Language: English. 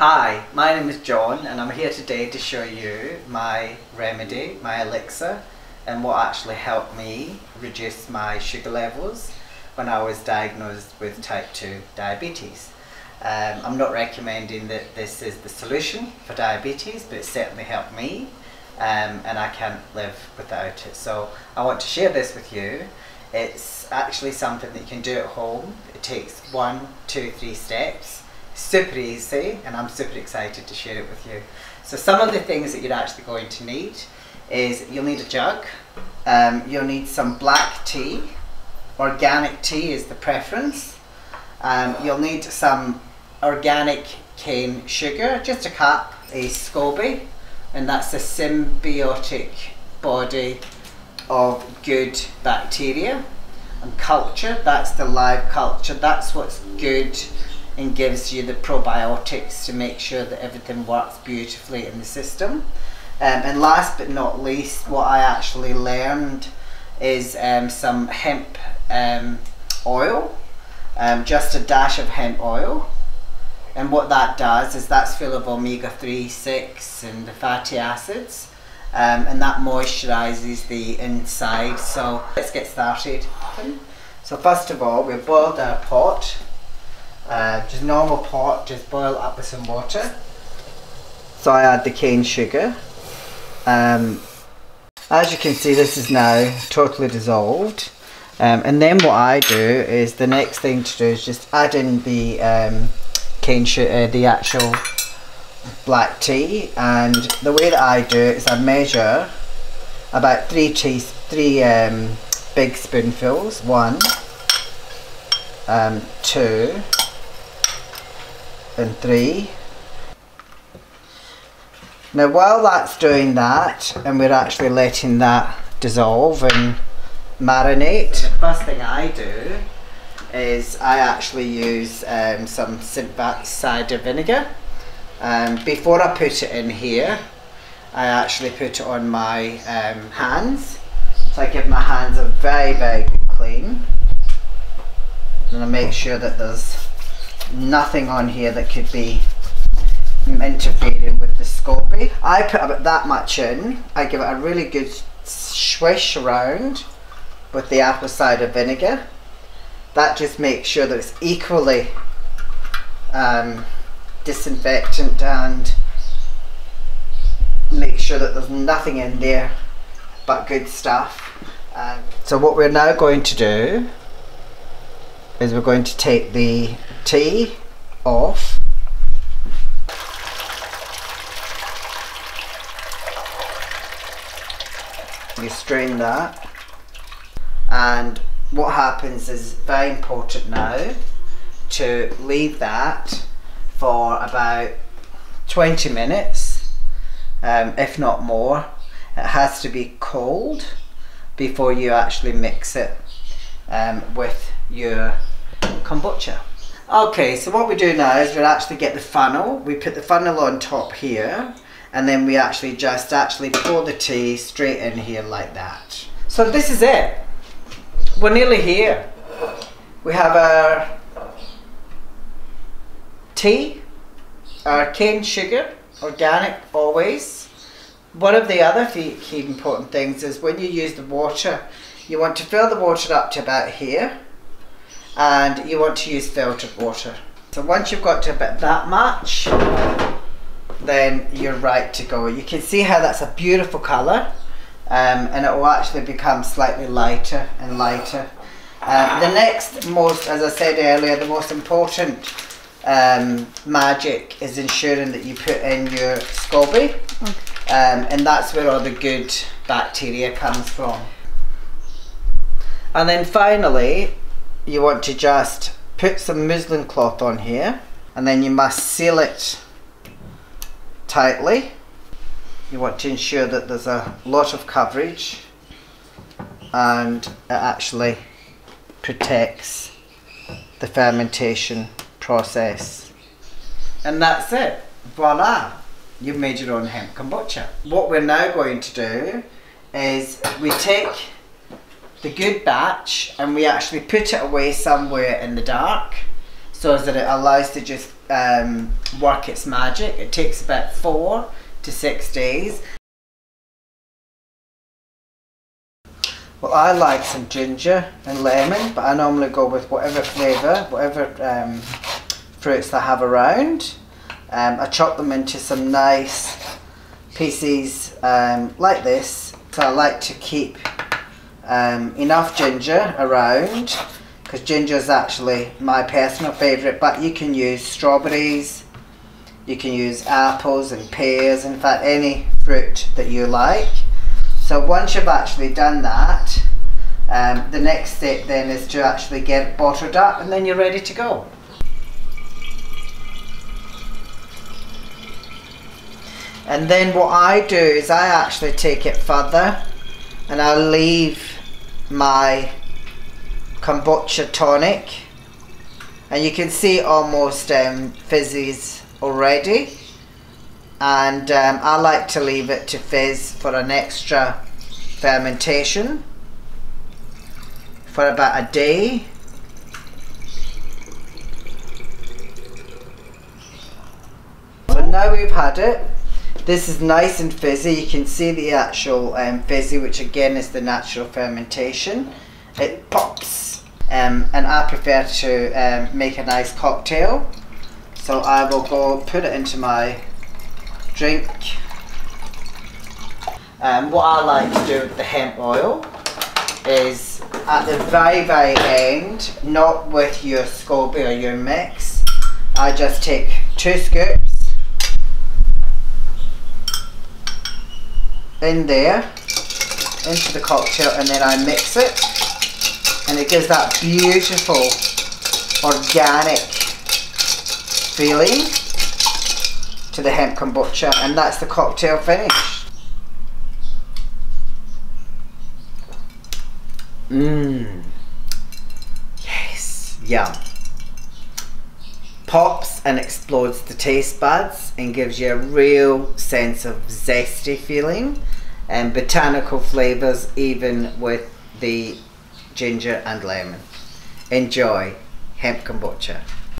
Hi, my name is John and I'm here today to show you my remedy, my elixir, and what actually helped me reduce my sugar levels when I was diagnosed with type 2 diabetes. I'm not recommending that this is the solution for diabetes, but it certainly helped me and I can't live without it. So I want to share this with you. It's actually something that you can do at home. It takes 1, 2, 3 steps. Super easy, and I'm super excited to share it with you. So some of the things that you're actually going to need is you'll need a jug, you'll need some black tea, organic tea is the preference, you'll need some organic cane sugar, just a cup, a SCOBY, and that's a symbiotic body of good bacteria, and culture, that's the live culture, that's what's good and gives you the probiotics to make sure that everything works beautifully in the system. And last but not least, what I actually learned is some hemp oil, just a dash of hemp oil. And what that does is that's full of omega-3, 6 and the fatty acids, and that moisturizes the inside. So let's get started. So first of all, we've boiled our pot. Just normal pot, just boil up with some water. So I add the cane sugar. As you can see, this is now totally dissolved. And then what I do is, the next thing to do is just add in the cane sugar, the actual black tea. And the way that I do it is I measure about 3 big spoonfuls. 1, 2 and 3. Now while that's doing that and we're actually letting that dissolve and marinate, so the first thing I do is I actually use some cider vinegar. Before I put it in here, I actually put it on my hands. So I give my hands a very good clean, and I make sure that there's nothing on here that could be interfering with the SCOBY. I put about that much in. I give it a really good swish around with the apple cider vinegar. That just makes sure that it's equally disinfectant and make sure that there's nothing in there but good stuff. So what we're now going to do is we're going to take the tea off. You strain that, and what happens is very important now to leave that for about 20 minutes, if not more. It has to be cold before you actually mix it with your kombucha. Okay, so what we do now is we actually get the funnel. We put the funnel on top here, and then we actually just pour the tea straight in here like that. So this is it. We're nearly here. We have our tea, our cane sugar, organic always. One of the other key important things is when you use the water, you want to fill the water up to about here, and you want to use filtered water. So once you've got to about that much, then you're right to go. You can see how that's a beautiful colour, and it will actually become slightly lighter and lighter. The next as I said earlier, the most important magic is ensuring that you put in your SCOBY, and that's where all the good bacteria comes from. And then finally, you want to just put some muslin cloth on here, and then you must seal it tightly. You want to ensure that there's a lot of coverage and it actually protects the fermentation process. And that's it. Voila! You've made your own hemp kombucha. What we're now going to do is we take the good batch and we actually put it away somewhere in the dark so that it allows to just work its magic. It takes about 4 to 6 days. Well, I like some ginger and lemon, but I normally go with whatever flavour, whatever fruits I have around. I chop them into some nice pieces like this. So I like to keep enough ginger around, because ginger is actually my personal favourite, but you can use strawberries, you can use apples and pears, in fact any fruit that you like. So once you've actually done that, the next step then is to actually get it bottled up, and then you're ready to go. And then what I do is I actually take it further, and I'll leave my kombucha tonic, and you can see almost fizzes already, and I like to leave it to fizz for an extra fermentation for about a day. So now we've had it. This is nice and fizzy. You can see the actual fizzy, which again is the natural fermentation. It pops, and I prefer to make a nice cocktail. So I will go put it into my drink. What I like to do with the hemp oil is at the very end, not with your SCOBY or your mix, I just take 2 scoops in there into the cocktail, and then I mix it, and it gives that beautiful organic feeling to the hemp kombucha, and that's the cocktail finished. Yes, yum. Pops and explodes the taste buds and gives you a real sense of zesty feeling and botanical flavours, even with the ginger and lemon. Enjoy hemp kombucha.